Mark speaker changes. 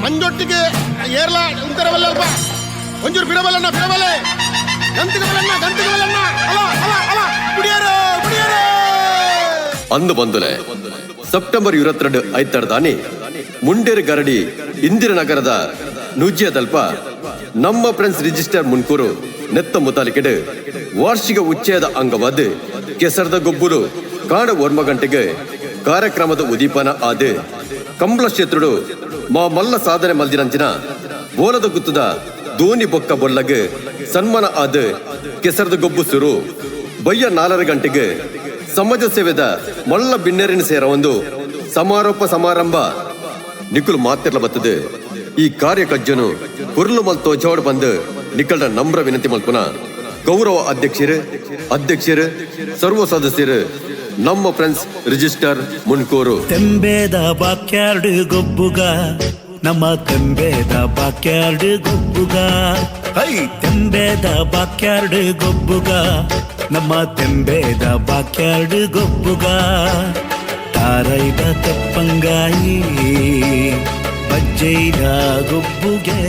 Speaker 1: ಮಂಜೊಟ್ಟಿಗೆ ಏರ್ಲ ಉಂತರವಲ್ಲಲ್ಪ ಒಂಚೂರು ಬಿಡಬಲ್ಲಣ್ಣ ಬಿಡಬಲ್ಲೆ ಗಂತಿಗೆ ಬಲ್ಲಣ್ಣ ಅಲ ಕುಡಿಯಾರೋ
Speaker 2: ಅಂದು ಬಂದುಲೆ ಸೆಪ್ಟೆಂಬರ್ 22 ಐತರ್ದಾನಿ ಮುಂಡೇರು ಗರಡಿ ಇಂದಿರ ನಗರದ ನುಜ್ಜಿಯದಲ್ಪ ನಮ್ಮ ಫ್ರೆಂಡ್ಸ್ ರಿಜಿಸ್ಟರ್ ಮುನ್ಕೂರು ನೆತ್ತ ಮುತಾಲಿಕೆಡು ವಾರ್ಷಿಕ ಉಚ್ಚೇದ ಅಂಗವಾದ ಕೆಸರದ ಗೊಬ್ಬರು ಕಾಣ ಓರ್ಮ ಗಂಟೆಗೆ ಕಾರ್ಯಕ್ರಮದ ಉದೀಪನ ಆದ ಕಂಬಳ ಕ್ಷೇತ್ರುಡು ಮಾ ಮಲ್ಲ ಸಾಧನೆ ಮಲ್ದಿರಂಚಿನ ಬೋಲದ ಗುತ್ತದ ಧೋನಿ ಬೊಕ್ಕ ಬೊಳ್ಳಗೆ ಸನ್ಮಾನ ಆದ ಕೆಸರದ ಗೊಬ್ಬು ಸುರು ಬಯ್ಯ 4 ಗಂಟೆಗೆ ಸಮಾಜ ಸೇವೆದ ಮಲ್ಲ ಬಿನ್ನೆರಿನ ಸೇರ ಒಂದು ಸಮಾರಂಭ ನಿಖುಲ್ ಮಾತಿರ್ಲ ಬರ್ತದೆ ಈ ಕಾರ್ಯ ಕಜ್ಜನು ಕುರ್ಲು ಮಲ್ ತೋಜಾಡ್ ಬಂದು ನಿಖಲ್ರ ನಮ್ರ ವಿನಂತಿ ಮಲ್ಪುನ ಗೌರವ ಅಧ್ಯಕ್ಷರು ಸರ್ವ ಸದಸ್ಯರು ನಮ್ಮ ಫ್ರೆಂಡ್ಸ್ ರಿಜಿಸ್ಟರ್ ಮುನ್ಕೂರು
Speaker 3: ತೆಂಬೇದ ಬಾಕ್ಯಾರ್ಡ್ ಗೊಬ್ಬುಗ ನಮ್ಮ ತೆಂಬೇದ ಬಾಕ್ಯಾರ್ಡ್ ಗೊಬ್ಬುಗ ಹೈ ತೆಂಬೇದ ಬಾಕ್ಯಾರ್ಡ್ ಗೊಬ್ಬುಗ ನಮ್ಮ ತೆಂಬೇದ ಬಾಕ್ಯಾರ್ಡ್ ಗೊಬ್ಬುಗ ತಾರೈದ ತೆಪ್ಪಂಗಾಯಿ ಬಜ್ಜೈದ ಗೊಬ್ಬುಗೆ